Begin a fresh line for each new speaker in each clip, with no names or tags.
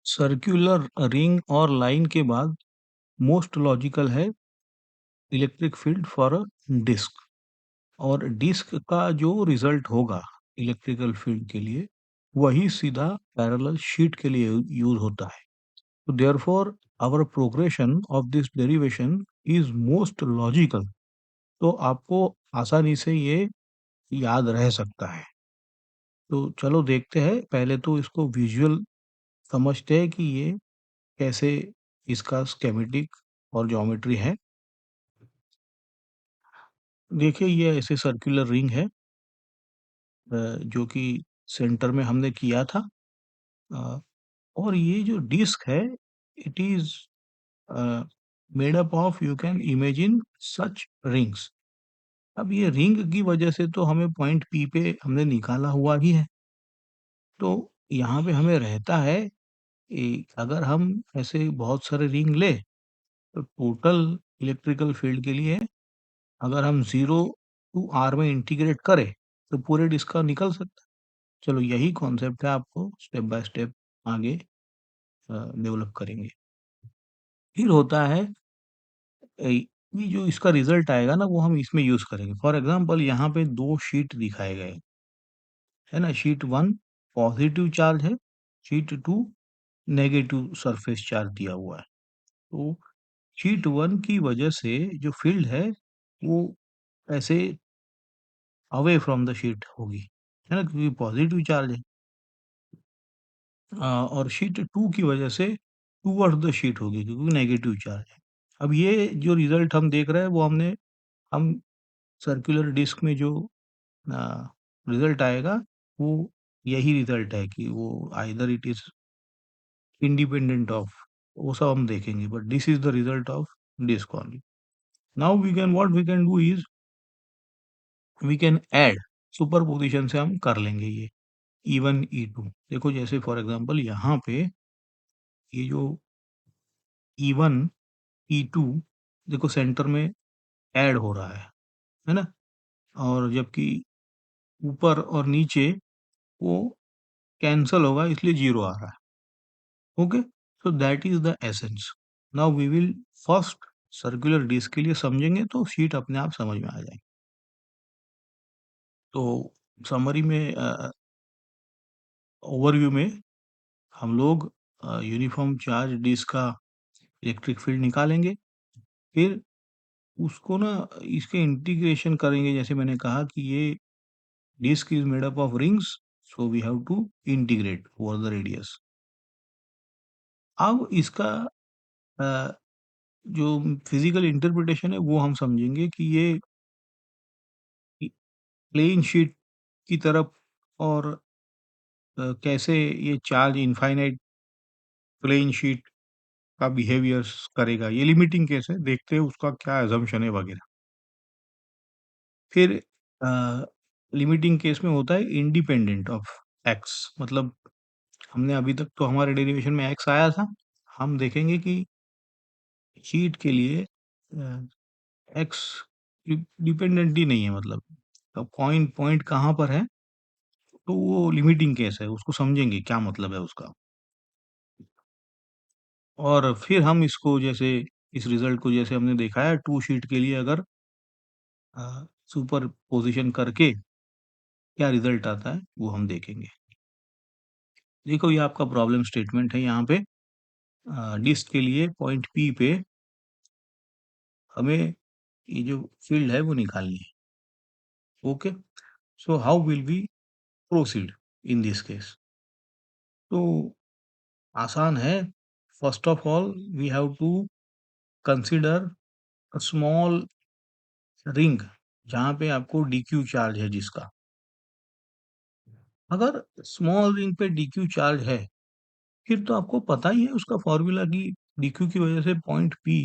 Circular ring और line के बाद मोस्ट लॉजिकल है electric field for a disc. और डिस्क का जो रिजल्ट होगा इलेक्ट्रिकल फील्ड के लिए वही सीधा पैरेलल शीट के लिए यूज होता है। तो therefore our progression of this derivation is most logical. तो आपको आसानी से ये याद रह सकता है। तो चलो देखते हैं, पहले तो इसको विजुअल समझते हैं कि ये कैसे इसका स्केमेटिक और ज्योमेट्री है। देखिए ये ऐसे सर्कुलर रिंग है, जो कि सेंटर में हमने किया था। अ, और ये जो डिस्क है it is made up of, you can imagine such rings. अब ये रिंग की वजह से तो हमें पॉइंट पी पे हमने निकाला हुआ ही है। तो यहाँ पे हमें रहता है अगर हम ऐसे बहुत सारे रिंग ले तो टोटल इलेक्ट्रिकल फील्ड के लिए अगर हम 0 टू r में इंटीग्रेट करें तो पूरे डिस्क का निकल सकता है। चलो यही कॉन्सेप्ट है, आपको स्टेप बाय स्टेप आगे डेवलप करेंगे। फिर होता है ये जो इसका रिजल्ट आएगा ना वो हम इसमें यूज करेंगे। फॉर एग्जांपल यहाँ पे दो शीट दिखाए गए है ना। शीट 1 पॉजिटिव चार्ज है, शीट 2 नेगेटिव सरफेस चार्ज दिया हुआ है। तो शीट 1 की वजह से जो फील्ड है वो ऐसे अवे फ्रॉम द शीट होगी, है ना, क्योंकि पॉजिटिव चार्ज है। और शीट 2 की वजह से टूवर्ड्स द शीट होगी क्योंकि नेगेटिव चार्ज है। अब ये जो रिजल्ट हम देख रहे हैं वो हम सर्कुलर डिस्क में जो रिजल्ट आएगा वो यही रिजल्ट है कि वो either it is independent of, वो सब हम देखेंगे, but this is the result of disc only. Now we can what we can do is we can add, superposition से हम कर लेंगे ये E1 E2। देखो जैसे फॉर एग्जांपल यहाँ पे ये जो E1 E2 देखो सेंटर में ऐड हो रहा है ना। और जबकि ऊपर और नीचे वो कैंसल होगा इसलिए जीरो आ रहा है। Okay, so that is the essence. Now we will first circular disc के लिए समझेंगे तो शीट अपने आप समझ में आ जाएगी। तो समरी में, ओवरव्यू में हम लोग यूनिफॉर्म चार्ज डिस्क का इलेक्ट्रिक फील्ड निकालेंगे। फिर उसको ना इसके इंटीग्रेशन करेंगे, जैसे मैंने कहा कि ये disc is made up of rings, so we have to integrate over the radius. अब इसका अ, जो फिजिकल इंटरप्रिटेशन है वो हम समझेंगे कि ये प्लेन शीट की तरफ और कैसे ये चार्ज इनफाइनाइट प्लेन शीट का बिहेवियर करेगा। ये लिमिटिंग केस है, देखते हैं उसका क्या एजम्पशन है वगैरह। फिर लिमिटिंग केस में होता है इंडिपेंडेंट ऑफ एक्स, मतलब हमने अभी तक तो हमारे डेरिवेशन में एक्स आया था। हम देखेंगे कि शीट के लिए एक्स डिपेंडेंट ही नहीं है, मतलब तो पॉइंट पॉइंट कहाँ पर है, तो वो लिमिटिंग केस है, उसको समझेंगे क्या मतलब है उसका। और फिर हम इसको जैसे इस रिजल्ट को जैसे हमने देखा है टू शीट के लिए अगर सुपर पोजिशन करके क्या रिजल्ट आता है वो हम देखेंगे। देखो ये आपका प्रॉब्लम स्टेटमेंट है। यहाँ पे डिस्क के लिए पॉइंट पी पे हमें ये जो फील्ड है वो निकालनी है। Okay, so how will we proceed in this case? तो आसान है। First of all we have to consider a small ring जहाँ पे आपको डीक्यू चार्ज है जिसका। अगर स्मॉल रिंग पे डीक्यू चार्ज है फिर तो आपको पता ही है उसका फॉर्मूला कि डीक्यू की वजह से पॉइंट पी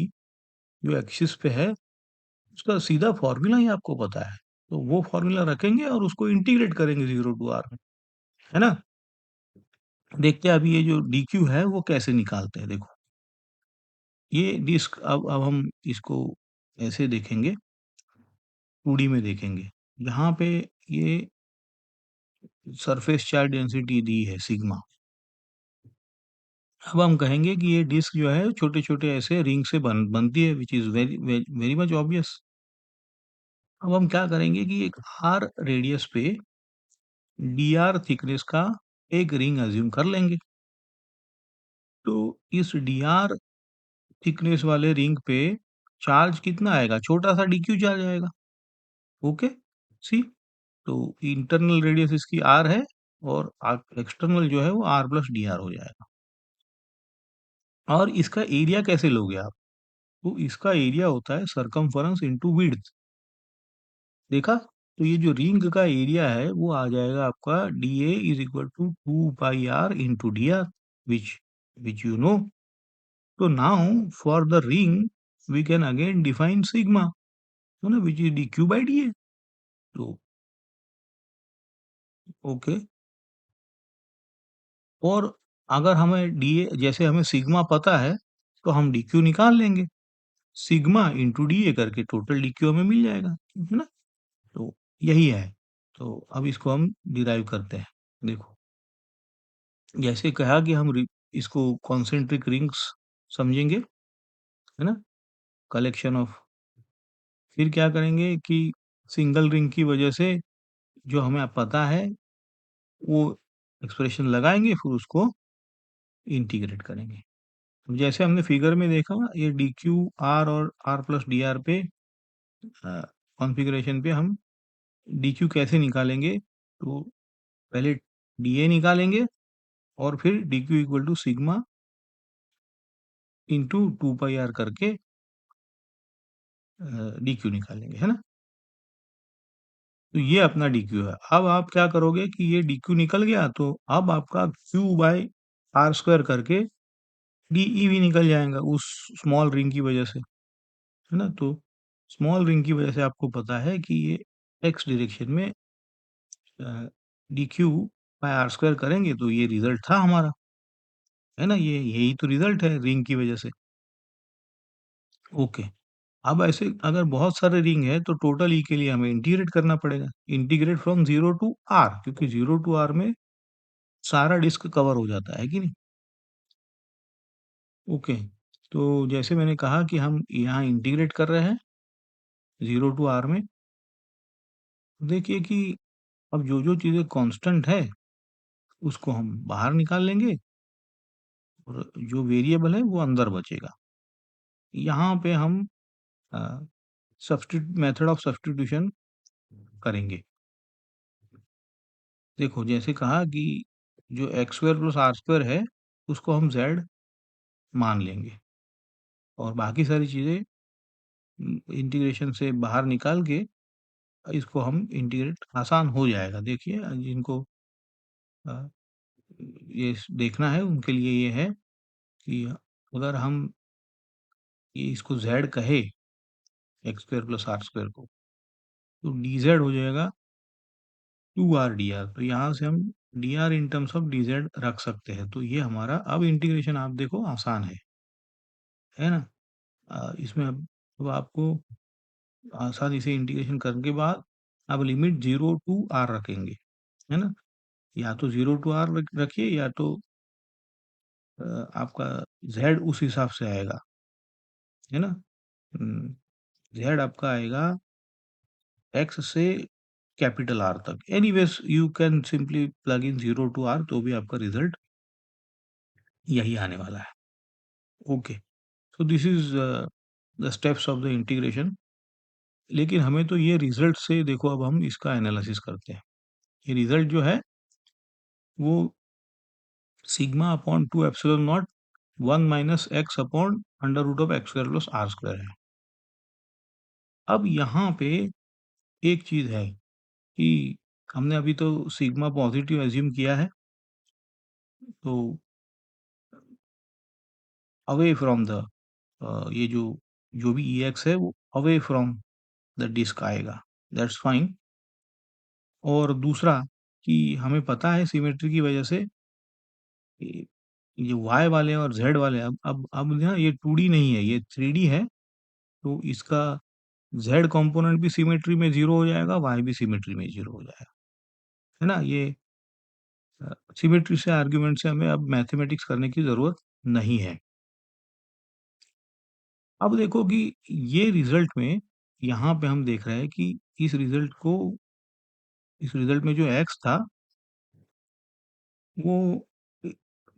जो एक्सिस पे है उसका सीधा फॉर्मूला ही आपको पता है। तो वो फॉर्मूला रखेंगे और उसको इंटीग्रेट करेंगे 0 टू r में, है ना। देखते हैं अभी ये जो डीक्यू है वो कैसे निकालते हैं। देखो ये डिस्क, अब हम इसको ऐसे देखेंगे, 2D में देखेंगे। यहाँ पे ये सरफेस चार्ज डेंसिटी दी है सिग्मा। अब हम कहेंगे कि ये डिस्क जो है छोटे-छोटे ऐसे रिंग से बनती है which is very very much obvious. अब हम क्या करेंगे कि एक आर रेडियस पे डी थिकनेस का एक रिंग अज़्यूम कर लेंगे। तो इस डी थिकनेस वाले रिंग पे चार्ज कितना आएगा? छोटा-सा चार्ज आएगा। ओके? सी तो इंटरनल रेडियस इसकी आर है और एक्सटर्नल जो है वो आर प्लस डी हो जाएगा। और इसका एरिया कैसे लोगे आप? तो इसका एरिया होता है सरकमफेरेंस इंटू विड्थ। देखा? तो ये जो रिंग का एरिया है वो आ जाएगा आपका dA is equal to 2 pi r into d r which which you know. तो now for the ring we can again define sigma, है ना, which is dq by dA। तो ओके, और अगर हमें dA जैसे हमें सिग्मा पता है तो हम dq निकाल लेंगे। सिग्मा इंटू dA करके टोटल dq हमें मिल जाएगा, है ना? तो यही है। तो अब इसको हम डिराइव करते हैं। देखो, जैसे कहा कि हम इसको कॉन्सेंट्रिक रिंग्स समझेंगे, है ना, कलेक्शन ऑफ। फिर क्या करेंगे कि सिंगल रिंग की वजह से जो हमें अब पता है वो एक्सप्रेशन लगाएंगे, फिर उसको इंटीग्रेट करेंगे। तो जैसे हमने फिगर में देखा, ये डी क्यू आर और आर प्लस डी आर पे कॉन्फ़िगरेशन पे हम डी क्यू कैसे निकालेंगे? तो पहले डी ए निकालेंगे और फिर d q equal to sigma into 2 pi r करके डी क्यू निकालेंगे, है ना? तो ये अपना डी क्यू है। अब आप क्या करोगे कि ये डी क्यू निकल गया तो अब आपका क्यू बाई आर स्क्वायर करके डी ई भी निकल जाएगा उस स्मॉल रिंग की वजह से, है ना? तो स्मॉल रिंग की वजह से आपको पता है कि ये एक्स डायरेक्शन में d q by r square करेंगे तो ये रिजल्ट था हमारा, है ना? ये यही तो रिजल्ट है रिंग की वजह से। ओके, अब ऐसे अगर बहुत सारे रिंग है तो टोटल ई के लिए हमें इंटीग्रेट करना पड़ेगा। इंटीग्रेट फ्रॉम 0 टू आर, क्योंकि 0 टू आर में सारा डिस्क कवर हो जाता है कि नहीं? ओके, तो जैसे मैंने कहा कि हम यहाँ इंटीग्रेट कर रहे हैं 0 टू आर में। देखिए कि अब जो चीज़ें कांस्टेंट है उसको हम बाहर निकाल लेंगे और जो वेरिएबल है वो अंदर बचेगा। यहाँ पे हम मेथड ऑफ सब्स्टिट्यूशन करेंगे। देखो, जैसे कहा कि जो x square plus r square है उसको हम जेड मान लेंगे और बाकी सारी चीज़ें इंटीग्रेशन से बाहर निकाल के इसको हम इंटीग्रेट आसान हो जाएगा। देखिए, जिनको अ, ये देखना है उनके लिए ये है कि अगर हम ये इसको z कहे x square plus r square को, तो dz हो जाएगा 2r dr। तो यहाँ से हम dr in terms of dz रख सकते हैं। तो ये हमारा अब इंटीग्रेशन आप देखो आसान है ना? इसमें अब आपको आसानी से इंटीग्रेशन करने के बाद अब लिमिट 0 टू r रखेंगे, है ना? या तो 0 टू r रखिए या तो आपका z उस हिसाब से आएगा, है ना? z आपका आएगा x से कैपिटल R तक। Anyways you can simply plug in 0 to R तो भी आपका रिजल्ट यही आने वाला है। Okay, so this is the steps of the integration. लेकिन हमें तो ये रिजल्ट से देखो, अब हम इसका एनालिसिस करते हैं। ये रिजल्ट जो है वो sigma upon 2 epsilon not 1 minus x upon under root of x square plus r square है। अब यहाँ पे एक चीज़ है कि हमने अभी तो सिग्मा पॉजिटिव अज़्यूम किया है, तो अवे फ्रॉम द ये जो भी EX है वो अवे फ्रॉम द डिस्क आएगा, दैट्स फाइन। और दूसरा कि हमें पता है सिमेट्री की वजह से ये ये Y वाले और Z वाले अब ना ये 2D नहीं है, ये 3D है। तो इसका Z कंपोनेंट भी सिमेट्री में 0 हो जाएगा, Y भी सिमेट्री में 0 हो जाएगा, है ना? ये सिमेट्री से आर्गुमेंट से हमें अब मैथमेटिक्स करने की ज़रूरत नहीं है। अब देखो कि ये रिज़ल्ट में यहाँ पे हम देख रहे हैं कि इस रिज़ल्ट को इस रिज़ल्ट में जो x था वो इ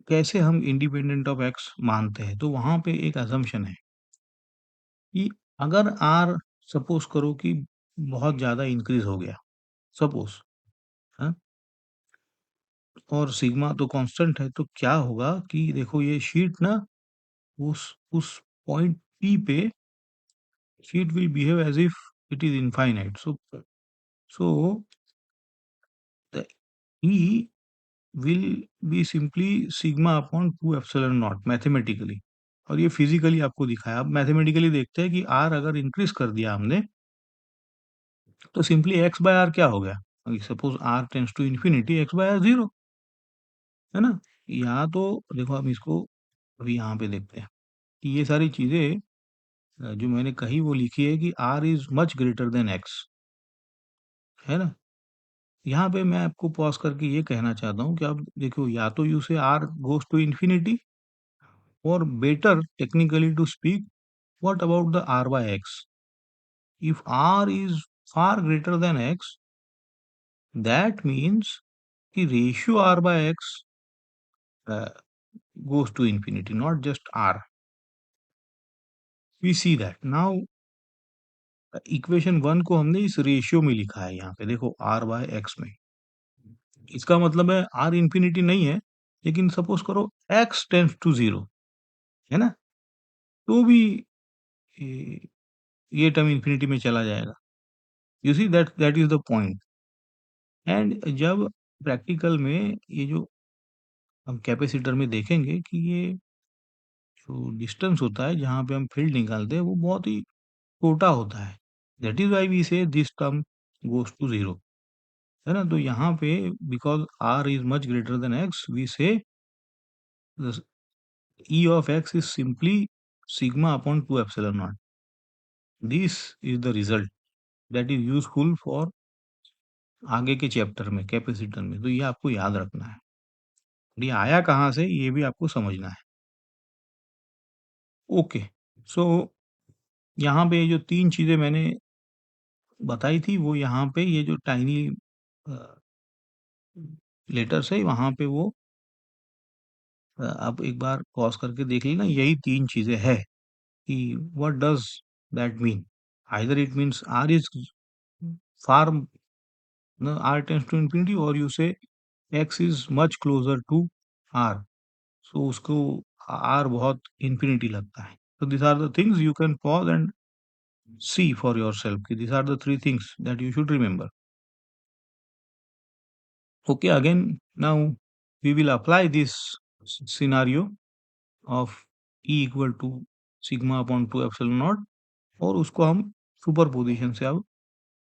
कैसे हम इंडिपेंडेंट ऑफ x मानते हैं। तो वहाँ पे एक असम्पशन है कि अगर r सपोज़ करो कि बहुत ज़्यादा इंक्रीज़ हो गया, सपोज़ हाँ, और सिग्मा तो कांस्टेंट है, तो क्या होगा कि देखो ये शीट ना उस पॉइंट P पे sheet will behave as if it is infinite. So the E will be simply sigma upon 2 epsilon naught mathematically, और ये फिजिकली आपको दिखाया। अब मैथमेटिकली देखते हैं कि r अगर इंक्रीज कर दिया हमने तो सिंपली x बाय r क्या हो गया? Suppose r tends to infinity, x by r 0, है ना? या तो देखो हम इसको अभी यहाँ पे देखते हैं कि ये सारी चीजें जो मैंने कही वो लिखी है कि r is much greater then x, है ना? यहाँ पे मैं आपको पॉज करके ये कहना चाहता हूँ कि अब देखो या तो you say r goes to infinity, or better technically to speak, what about the r by x? If r is far greater than x, that means the ratio r by x uh, goes to infinity, not just r. We see that. Now, equation 1 को हमने इस ratio में लिखा है यहाँ पे देखो r by x में। इसका मतलब है r इंफिनिटी नहीं है, लेकिन सपोज करो x टेंड्स टू 0, है ना? तो भी ये ये टर्म इंफिनिटी में चला जाएगा। You see that is the point. And जब प्रैक्टिकल में ये जो हम कैपेसिटर में देखेंगे कि ये जो डिस्टेंस होता है जहाँ पे हम फील्ड निकालते हैं वो बहुत ही छोटा होता है। That is why we say this term goes to zero, है ना? तो यहाँ पे because r is much greater than x we say E of x is simply sigma upon 2 epsilon not. This is the result that is useful for आगे के chapter में capacitor में। तो ये आपको याद रखना है। और ये आया कहाँ से ये भी आपको समझना है। ओके, सो यहाँ पे जो 3 चीज़ें मैंने बताई थी वो यहाँ पे ये जो टाइनी लेटर्स है वहाँ पे वो आप एक बार पॉज़ करके देख लेना, यही 3 चीज़ें हैं कि what does that mean? Either it means r is far न r टेंड्स टू इंफिनिटी, और you say x is much closer to r, सो उसको r बहुत इंफिनिटी लगता है। So these are the things you can pause and see for yourself. These are the 3 things that you should remember. Okay, again, now we will apply this scenario of E equal to sigma upon 2 epsilon naught, और उसको हम superposition से अब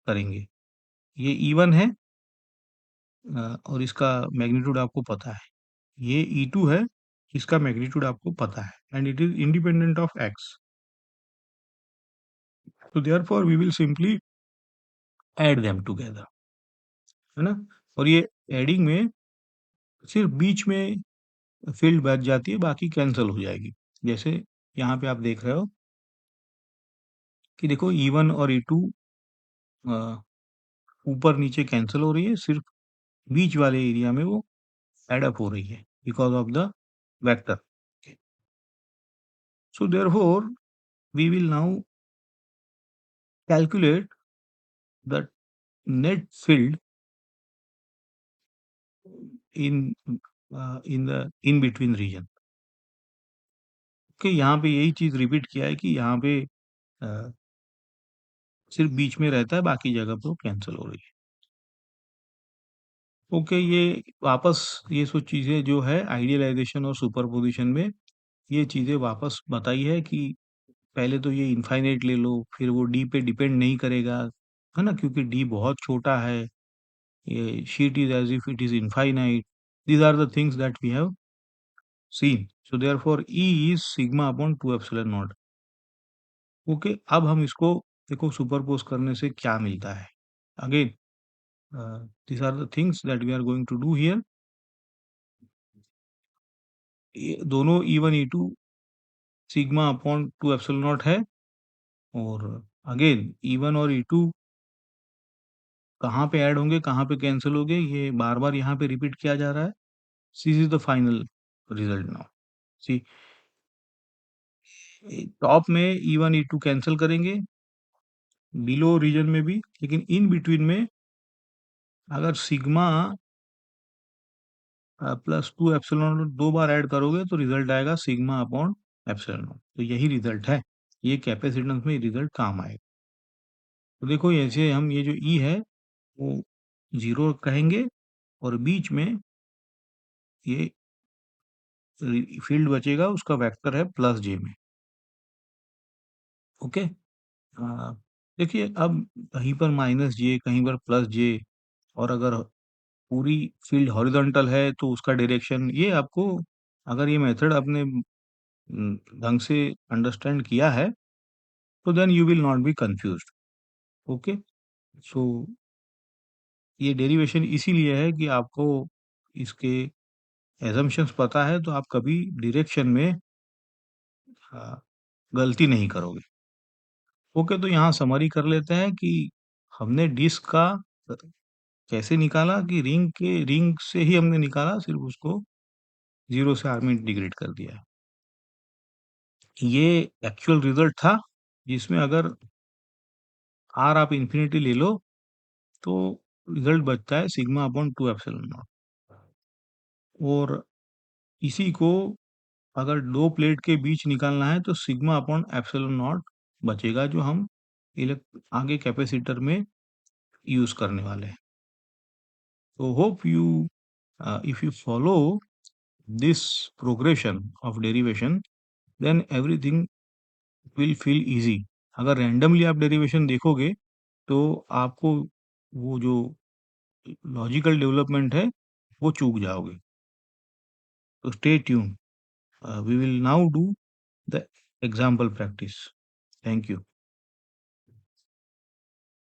करेंगे। ये E1 है और इसका मैग्नीट्यूड आपको पता है। ये E2 है, इसका मैग्नीट्यूड आपको पता है, and it is independent of x। So therefore we will simply add them together, है ना? और ये एडिंग में सिर्फ बीच में फील्ड बच जाती है, बाकी कैंसल हो जाएगी। जैसे यहाँ पे आप देख रहे हो कि देखो E1 और E2 ऊपर नीचे कैंसल हो रही है, सिर्फ बीच वाले एरिया में वो एड अप हो रही है because of the vector. So therefore we will now calculate the net field in in the in between region. Okay, यहाँ पे यही चीज रिपीट किया है कि यहाँ पे सिर्फ बीच में रहता है, बाकी जगह पे वो कैंसिल हो रही है। ओके, ये वापस ये सब चीज़ें जो है आइडियलाइजेशन और सुपरपोजिशन में ये चीज़ें वापस बताई है कि पहले तो ये इनफाइनाइट ले लो, फिर वो डी पे डिपेंड नहीं करेगा, है ना? क्योंकि डी बहुत छोटा है, ये sheet is as if it is infinite. These are the things that we have seen. So therefore E is sigma upon 2 epsilon not. Okay, अब हम इसको देखो सुपरपोज करने से क्या मिलता है। Again these are the things that we are going to do here. ये दोनों E1 E2 sigma upon 2 epsilon not है। और अगेन E1 और E2 कहाँ पे ऐड होंगे, कहाँ पे कैंसिल होंगे, ये बार-बार यहाँ पे रिपीट किया जा रहा है। This is the final result now. See top में E1 E2 कैंसल करेंगे, बिलो रीजन में भी, लेकिन इन बिटवीन में अगर sigma plus 2 epsilon not 2 bar add करोगे तो रिजल्ट आएगा सिग्मा अपॉन एप्सिलॉन नॉट। तो यही रिजल्ट है, ये कैपेसिटेंस में रिजल्ट काम आएगा। तो देखो ऐसे हम ये जो ई है वो 0 कहेंगे और बीच में ये फील्ड बचेगा, उसका वेक्टर है प्लस जे में। ओके। देखिए अब कहीं पर माइनस जे, कहीं पर प्लस जे, और अगर पूरी फील्ड हॉरिजॉन्टल है तो उसका डायरेक्शन, ये आपको अगर ये मेथड आपने ढंग से अंडरस्टैंड किया है तो then you will not be confused. Okay. So ये डेरिवेशन इसीलिए है कि आपको इसके एजम्पशंस पता है तो आप कभी डायरेक्शन में गलती नहीं करोगे। ओके, तो यहाँ समरी कर लेते हैं कि हमने डिस्क का कैसे निकाला, कि रिंग से ही हमने निकाला, सिर्फ उसको 0 से r में इंटीग्रेट कर दिया है। ये एक्चुअल रिजल्ट था, जिसमें अगर r आप इन्फिनिटी ले लो तो रिजल्ट बचता है सिग्मा अपॉन 2 एप्सिलॉन नॉट। और इसी को अगर 2 प्लेट के बीच निकालना है तो सिग्मा अपॉन एप्सिलॉन नॉट बचेगा, जो हम आगे कैपेसिटर में यूज करने वाले हैं। So hope you, if you follow this progression of derivation, then everything will feel easy. अगर randomly आप derivation देखोगे तो आपको वो जो लॉजिकल डेवलपमेंट है वो चूक जाओगे। तो stay tuned. We will now do the example practice. Thank you.